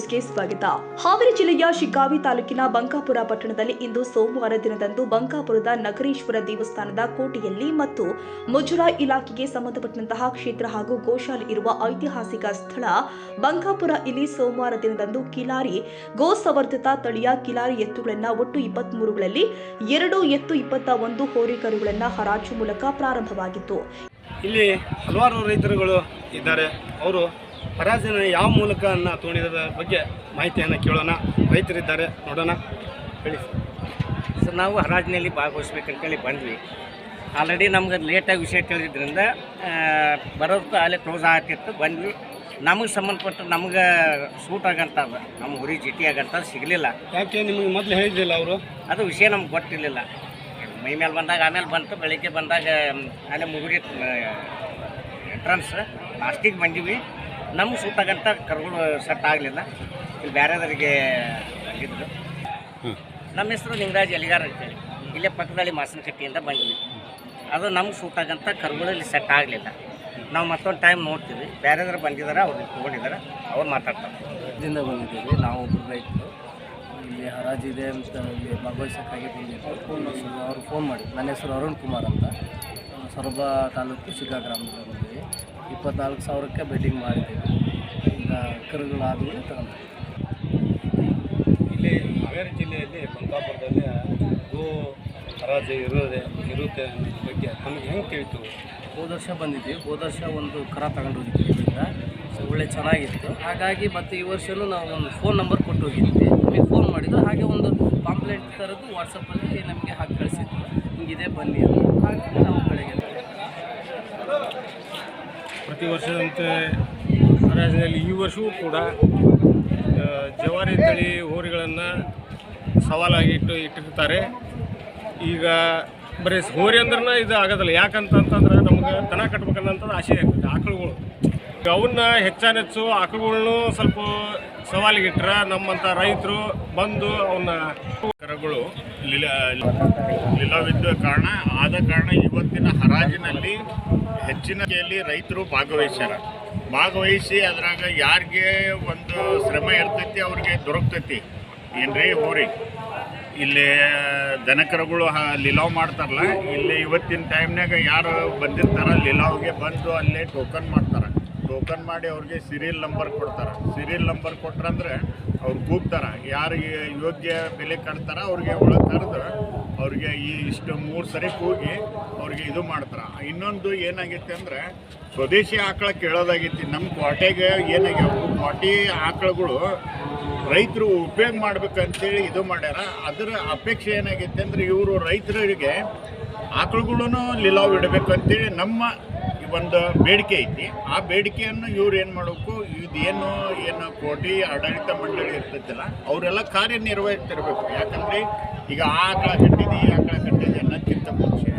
ನ್ಯೂಸ್ಗೆ ಸ್ವಾಗತ. ಹಾವೇರಿ ಜಿಲ್ಲೆಯ ಶಿಗ್ಗಾವಿ ತಾಲೂಕಿನ ಬಂಕಾಪುರ ಪಟ್ಟಣದಲ್ಲಿ ಇಂದು ಸೋಮವಾರ ದಿನದಂದು ಬಂಕಾಪುರದ ನಗರೇಶ್ವರ ದೇವಸ್ಥಾನದ ಕೋಟೆಯಲ್ಲಿ ಮತ್ತು ಮುಜರಾಯಿ ಇಲಾಖೆಗೆ ಸಂಬಂಧಪಟ್ಟಂತಹ ಕ್ಷೇತ್ರ ಹಾಗೂ ಗೋಶಾಲೆ ಇರುವ ಐತಿಹಾಸಿಕ ಸ್ಥಳ ಬಂಕಾಪುರ ಇಲ್ಲಿ ಸೋಮವಾರ ದಿನದಂದು ಕಿಲಾರಿ ಗೋ ಸಂವರ್ಧಿತ ತಳಿಯ ಕಿಲಾರಿ ಎತ್ತುಗಳನ್ನು ಒಟ್ಟು 23ಗಳಲ್ಲಿ 2 ಎತ್ತು 21 ಹೋರಿಕರುಗಳನ್ನು ಹರಾಜು ಮೂಲಕ ಪ್ರಾರಂಭವಾಗಿತ್ತು. ಇಲ್ಲಿ ಹಲವಾರು ರೈತರುಗಳು ಇದ್ದಾರೆ. ಅವರು ಹರಾಜಿನ ಯಾವ ಮೂಲಕ ಅನ್ನ ತಗೊಂಡಿರೋದ್ರ ಬಗ್ಗೆ ಮಾಹಿತಿಯನ್ನು ಕೇಳೋಣ. ರೈತರಿದ್ದಾರೆ, ನೋಡೋಣ. ಹೇಳಿ ಸರ್. ನಾವು ಹರಾಜಿನಲ್ಲಿ ಭಾಗವಹಿಸ್ಬೇಕಂತೇಳಿ ಬಂದ್ವಿ. ಆಲ್ರೆಡಿ ನಮ್ಗೆ ಲೇಟಾಗಿ ವಿಷಯ ತಿಳಿದ್ರಿಂದ ಬರೋದಕ್ಕೆ ಅಲ್ಲೇ ಕ್ಲೋಸ್ ಆಗ್ತಿತ್ತು. ಬಂದ್ವಿ. ನಮಗೆ ಸಂಬಂಧಪಟ್ಟ ನಮ್ಗೆ ಸೂಟ್ ಆಗಂತದ ನಮ್ಮ ಹುರಿ ಜಿಟಿ ಆಗಂತ ಸಿಗಲಿಲ್ಲ. ಯಾಕೆ ನಿಮಗೆ ಮೊದಲು ಹೇಳಿದ್ದಿಲ್ಲ ಅವರು? ಅದು ವಿಷಯ ನಮ್ಗೆ ಗೊತ್ತಿರಲಿಲ್ಲ. ಮೈ ಮೇಲೆ ಬಂದಾಗ ಆಮೇಲೆ ಬಂತು. ಬೆಳಿಗ್ಗೆ ಬಂದಾಗ ಅಲ್ಲೇ ಮುಗುರಿ ಎಂಟ್ರನ್ಸ್ ಲಾಸ್ಟಿಗೆ ಬಂದೀವಿ. ನಮ್ಗೆ ಸೂಟ್ ಆಗಂತ ಕರುಗಳು ಸೆಟ್ ಆಗಲಿಲ್ಲ. ಇಲ್ಲಿ ಬೇರೆದವರಿಗೆ ಬಂದಿದ್ರು. ನಮ್ಮ ಹೆಸರು ನಿಂಗರಾಜ್ ಎಲಿಗಾರ್ ಅಂತೇಳಿ ಇಲ್ಲೇ ಪಕ್ಕದಲ್ಲಿ ಮಾಸನಕಟ್ಟಿಯಿಂದ ಬಂದ್ವಿ. ಅದು ನಮ್ಗೆ ಸೂಟ್ ಆಗಂತ ಕರುಗಳು ಇಲ್ಲಿ ಸೆಟ್ ಆಗಲಿಲ್ಲ. ನಾವು ಮತ್ತೊಂದು ಟೈಮ್ ನೋಡ್ತೀವಿ. ಬೇರೆದ್ರು ಬಂದಿದ್ದಾರೆ, ಅವ್ರು ತೊಗೊಂಡಿದ್ದಾರೆ, ಅವ್ರು ಮಾತಾಡ್ತಾರೆ. ಇದರಿಂದ ಬಂದಿದ್ದೀವಿ. ನಾವು ಒಬ್ಬರು ರೈತರು ಇಲ್ಲಿ ಹರಾಜಿದೆ ಅಂತ ಇಲ್ಲಿ ಭಾಗವಹಿಸೋಕ್ಕಾಗಿ ಬಂದಿದ್ದು. ಅವರು ಫೋನ್ ಮಾಡಿ, ನನ್ನ ಹೆಸರು ಅರುಣ್ ಕುಮಾರ್ ಅಂತ, ಸೊರಬ ತಾಲೂಕು ಶಿಗ್ಗಾ ಗ್ರಾಮದಿಂದ ಬಂದಿದ್ದೀವಿ. 24,000ಕ್ಕೆ ಬೆಟ್ಟಿಂಗ್ ಮಾಡಿದ್ದೀವಿ. ಈಗ ಕರುಗಳಾದಮೇಲೆ ತಗೊಂಡು ಇಲ್ಲಿ ಹಾವೇರಿ ಜಿಲ್ಲೆಯಲ್ಲಿ ಬಂಕಾಪುರದಲ್ಲಿ ಗೋ ಹರಾಜು ಇರುತ್ತೆ ಅನ್ನೋದ್ರ ಬಗ್ಗೆ ನಮಗೆ ಹೆಂಗೆ ತಿಳಿತು? ಹೋದ ವರ್ಷ ಬಂದಿದ್ದೀವಿ. ಹೋದ ವರ್ಷ ಒಂದು ಕರ ತಗೊಂಡು ಹೋಗಿದ್ವಿ ಇಲ್ಲಿಂದ. ಒಳ್ಳೆ ಚೆನ್ನಾಗಿತ್ತು. ಹಾಗಾಗಿ ಮತ್ತು ಈ ವರ್ಷವೂ ನಾವು ಒಂದು ಫೋನ್ ನಂಬರ್ ಕೊಟ್ಟು ಹೋಗಿದ್ವಿ. ನಮಗೆ ಫೋನ್ ಮಾಡಿದ್ರು. ಹಾಗೆ ಒಂದು ಪಾಂಪ್ಲೆಟ್ ಥರದ್ದು ವಾಟ್ಸಪ್ಪಲ್ಲಿ ನಮಗೆ ಹಾಕಿ ಕಳಿಸಿದ್ರು, ಹಿಂಗಿದೆ ಬನ್ನಿ ಅಂತ. ಹಾಗಾಗಿ ನಾವು ಬೆಳಗ್ಗೆ ಪ್ರತಿ ವರ್ಷದಂತೆ ಹರಾಜಿನಲ್ಲಿ ಈ ವರ್ಷವೂ ಕೂಡ ಜವಾರಿ ತಳಿ ಹೋರಿಗಳನ್ನು ಸವಾಲಾಗಿ ಇಟ್ಟಿರ್ತಾರೆ. ಈಗ ಬರೀ ಹೋರಿ ಅಂದ್ರೆ ಇದು ಆಗೋದಿಲ್ಲ. ಯಾಕಂತಂದ್ರೆ ನಮ್ಗೆ ದನ ಕಟ್ಬೇಕನ್ನೋಂಥದ್ದು ಆಸೆ ಆಗ್ತದೆ. ಆಕಳುಗಳು ಅವನ್ನ ಹೆಚ್ಚು ಆಕಳುಗಳನ್ನು ಸ್ವಲ್ಪ ಸವಾಲಿಗಿಟ್ರೆ ನಮ್ಮಂಥ ರೈತರು ಬಂದು ಅವನ್ನ ಕರುಗಳು ಲಿಲಾವಿದ್ದ ಕಾರಣ ಇವತ್ತಿನ ಹರಾಜಿನಲ್ಲಿ ಹೆಚ್ಚಿನ ಸಂಖ್ಯೆಯಲ್ಲಿ ರೈತರು ಭಾಗವಹಿಸಿ ಅದ್ರಾಗ ಯಾರಿಗೆ ಒಂದು ಶ್ರಮ ಇರ್ತೈತಿ ಅವ್ರಿಗೆ ದೊರಕ್ತೈತಿ. ಏನ್ರಿ ಹೋರಿ ಇಲ್ಲಿ ದನಕರುಗಳು ಲಿಲಾವ್ ಮಾಡ್ತಾರಲ್ಲ, ಇಲ್ಲಿ ಇವತ್ತಿನ ಟೈಮ್ನಾಗ ಯಾರು ಬಂದಿರ್ತಾರ ಲಿಲಾವ್ಗೆ ಬಂದು ಅಲ್ಲೇ ಟೋಕನ್ ಮಾಡ್ತಾರೆ. ಟೋಕನ್ ಮಾಡಿ ಅವ್ರಿಗೆ ಸೀರಿಯಲ್ ನಂಬರ್ ಕೊಡ್ತಾರೆ. ಸೀರಿಯಲ್ ನಂಬರ್ ಕೊಟ್ರಂದ್ರೆ ಅವ್ರು ಕೂಗ್ತಾರೆ. ಯಾರಿಗೆ ಯೋಗ್ಯ ಬೆಲೆ ಕಟ್ತಾರ ಅವ್ರಿಗೆ ಒಳಗೆ ಕರೆದು ಅವ್ರಿಗೆ ಇಷ್ಟು 3 ಸರಿ ಕೂಗಿ ಅವ್ರಿಗೆ ಇದು ಮಾಡ್ತಾರೆ. ಇನ್ನೊಂದು ಏನಾಗೈತೆ ಅಂದರೆ ಸ್ವದೇಶಿ ಆಕಳ ಕೇಳೋದಾಗೈತಿ. ನಮ್ಮ ಕೋಟೆಗೆ ಏನಾಗ್ಯಾವ ಕೋಟೆ ಆಕಳುಗಳು ರೈತರು ಉಪಯೋಗ ಮಾಡ್ಬೇಕಂತೇಳಿ ಇದು ಮಾಡ್ಯಾರ. ಅದರ ಅಪೇಕ್ಷೆ ಏನಾಗೈತೆ ಅಂದರೆ ಇವರು ರೈತರಿಗೆ ಆಕಳುಗಳನ್ನು ಲಿಲಾವ್ ಇಡಬೇಕಂತೇಳಿ ನಮ್ಮ ಒಂದು ಬೇಡಿಕೆ ಐತಿ. ಆ ಬೇಡಿಕೆಯನ್ನು ಇವ್ರು ಏನು ಮಾಡಬೇಕು, ಇದೇನು ಕೋಟಿ ಆಡಳಿತ ಮಂಡಳಿ ಇರ್ತೈತಿಲ್ಲ ಅವರೆಲ್ಲ ಕಾರ್ಯನಿರ್ವಹಿಸ್ತಿರ್ಬೇಕು. ಯಾಕಂದರೆ ಈಗ ಆ ಆಕಳ ಕಟ್ಟಿದೆ ಈ ಆಕಳ ಕಟ್ಟಿದೆ ಅನ್ನೋಕ್ಕಿಂತ ಮುಂಚೆ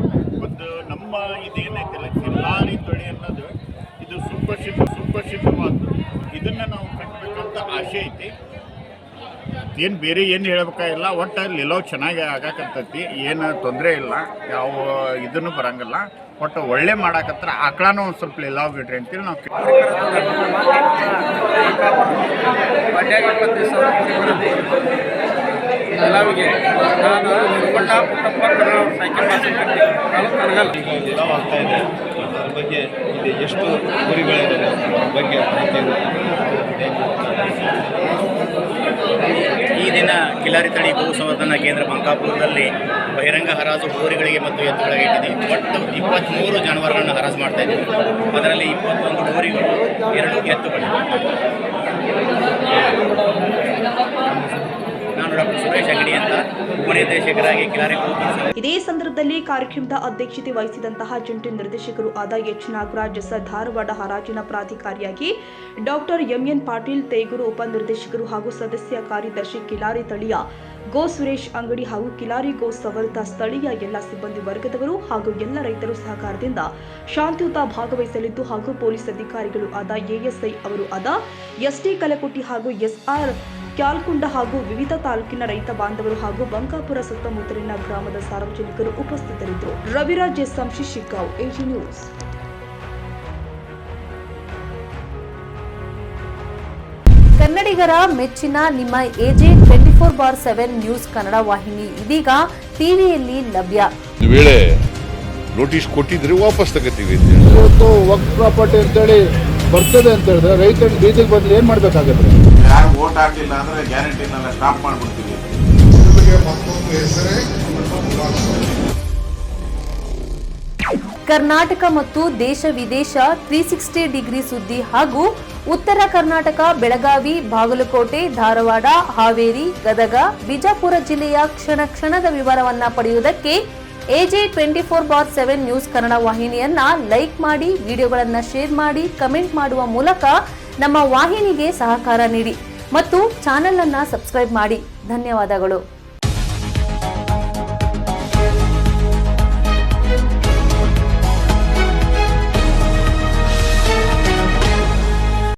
ಒಂದು ನಮ್ಮ ಇದೇನೈತಿಲ್ಲ ಕಿಲಾರಿ ತಳಿ ಅನ್ನೋದು ಇದು ಸುಪ್ರಸಿದ್ಧವಾದ್ದು. ಇದನ್ನು ನಾವು ಕಟ್ಟಬೇಕಂತ ಆಸೆ ಐತಿ. ಏನು ಬೇರೆ ಏನು ಹೇಳ್ಬೇಕಾಗಿಲ್ಲ. ಒಟ್ಟು ಲಿಲಾವ್ ಚೆನ್ನಾಗಿ ಆಗಾಕತ್ತೈತಿ. ಏನು ತೊಂದರೆ ಇಲ್ಲ, ಯಾವ ಇದನ್ನು ಬರಂಗಿಲ್ಲ. ಒಟ್ಟು ಒಳ್ಳೆ ಮಾಡಾಕತ್ರ ಆಕಳನೂ ಒಂದು ಸ್ವಲ್ಪ ಲಿಲಾವ್ ಬಿಡ್ರಿ ಅಂತೇಳಿ ನಾವು ಲಿಲಾವ್ ಆಗ್ತಾ ಇದೆ. ಅದ್ರ ಬಗ್ಗೆ ಇಲ್ಲಿ ಎಷ್ಟು ಗುರಿಗಳಿದೆ ಬಗ್ಗೆ ಈ ದಿನ ಕಿಲಾರಿ ತಳಿ ಗೋ ಸಂವರ್ಧನಾ ಕೇಂದ್ರ ಬಂಕಾಪುರದಲ್ಲಿ ಬಹಿರಂಗ ಹರಾಜು ಹೋರಿಗಳಿಗೆ ಮತ್ತು ಎತ್ತುಗಳಿಗೆ ಇಟ್ಟಿದೆ. ಒಟ್ಟು 23 ಜಾನುವಾರುಗಳನ್ನು ಹರಾಜು ಮಾಡ್ತಾ ಇದ್ದೀವಿ. ಅದರಲ್ಲಿ 21 ಹೋರಿಗಳು, 2 ಎತ್ತುಗಳು. ನಾನು ಡಾಕ್ಟರ್ ಸುರೇಶ್ ಅಂಗಡಿ ಅಂತ ಉಪನಿರ್ದೇಶಕರಾಗಿ ಕಿಲಾರಿ ಗೋ. ಇದೇ ಸಂದರ್ಭದಲ್ಲಿ ಕಾರ್ಯಕ್ರಮದ ಅಧ್ಯಕ್ಷತೆ ವಹಿಸಿದಂತಹ ಜಂಟಿ ನಿರ್ದೇಶಕರು ಆದ ಎಚ್ ನಾಗರಾಜ್, ಧಾರವಾಡ ಹರಾಜಿನ ಪ್ರಾಧಿಕಾರಿಯಾಗಿ ಡಾಕ್ಟರ್ ಎಂಎನ್ ಪಾಟೀಲ್, ತೇಗೂರು ಉಪನಿರ್ದೇಶಕರು ಹಾಗೂ ಸದಸ್ಯ ಕಾರ್ಯದರ್ಶಿ ಕಿಲಾರಿ ತಳಿಯ ಗೋ ಸುರೇಶ್ ಅಂಗಡಿ ಹಾಗೂ ಕಿಲಾರಿ ಗೋ ಸಂವರ್ಧ ಸ್ಥಳೀಯ ಎಲ್ಲ ಸಿಬ್ಬಂದಿ ವರ್ಗದವರು ಹಾಗೂ ಎಲ್ಲ ರೈತರು ಸಹಕಾರದಿಂದ ಶಾಂತಿಯುತ ಭಾಗವಹಿಸಲಿದ್ದು ಹಾಗೂ ಪೊಲೀಸ್ ಅಧಿಕಾರಿಗಳು ಆದ ಎಎಸ್ಐ ಅವರು ಆದ ಎಸ್ಟಿ ಕಲಕುಟ್ಟಿ ಹಾಗೂ ಎಸ್ಆರ್ ಕ್ಯಾಲ್ಕುಂಡ ಹಾಗೂ ವಿವಿಧ ತಾಲೂಕಿನ ರೈತ ಬಾಂಧವರು ಹಾಗೂ ಬಂಕಾಪುರ ಸುತ್ತಮುತ್ತಲಿನ ಗ್ರಾಮದ ಸಾರ್ವಜನಿಕರು ಉಪಸ್ಥಿತರಿದ್ದರು. Raviraj S Samshi, Shiggaon, AG news. ಕನ್ನಡಿಗರ ಮೆಚ್ಚಿನ ನಿಮ್ಮ ಎಜೆ 24/7 ನ್ಯೂಸ್ ಕನ್ನಡ ವಾಹಿನಿ ಇದೀಗ ಟಿವಿಯಲ್ಲಿ ಲಭ್ಯ. ಒಂದು ವೇಳೆ ನೋಟಿಸ್ ಕೊಟ್ಟಿದ್ರೆ ವಾಪಸ್ ತಗೋತೀವಿ. ಇವತ್ತು ವಕ್ಫ್ ಪ್ರಾಪರ್ಟಿ ಅಂತೇಳಿ ಬರ್ತದೆ ಅಂತ ಹೇಳಿದ್ರೆ ರೈತರು ಬೀದಿಗೆ ಬಂದು ಏನ್ ಮಾಡ್ಬೇಕಾಗತ್ತೆ? ಯಾರು ವೋಟ್ ಹಾಕಲಿಲ್ಲ ಅಂದ್ರೆ ಗ್ಯಾರಂಟಿನೆಲ್ಲ ಸ್ಟಾಪ್ ಮಾಡ್ಬಿಡ್ತೀವಿ. ಕರ್ನಾಟಕ ಮತ್ತು ದೇಶ ವಿದೇಶ 360 ಡಿಗ್ರಿ ಸುದ್ದಿ ಹಾಗೂ ಉತ್ತರ ಕರ್ನಾಟಕ ಬೆಳಗಾವಿ, ಬಾಗಲಕೋಟೆ, ಧಾರವಾಡ, ಹಾವೇರಿ, ಗದಗ, ಬಿಜಾಪುರ ಜಿಲ್ಲೆಯ ಕ್ಷಣ ಕ್ಷಣದ ವಿವರವನ್ನ ಪಡೆಯುವುದಕ್ಕೆ ಎಜೆ 24/7 ನ್ಯೂಸ್ ಕನ್ನಡ ವಾಹಿನಿಯನ್ನ ಲೈಕ್ ಮಾಡಿ, ವಿಡಿಯೋಗಳನ್ನ ಶೇರ್ ಮಾಡಿ, ಕಮೆಂಟ್ ಮಾಡುವ ಮೂಲಕ ನಮ್ಮ ವಾಹಿನಿಗೆ ಸಹಕಾರ ನೀಡಿ ಮತ್ತು ಚಾನೆಲ್ ಅನ್ನ ಸಬ್ಸ್ಕ್ರೈಬ್ ಮಾಡಿ. ಧನ್ಯವಾದಗಳು.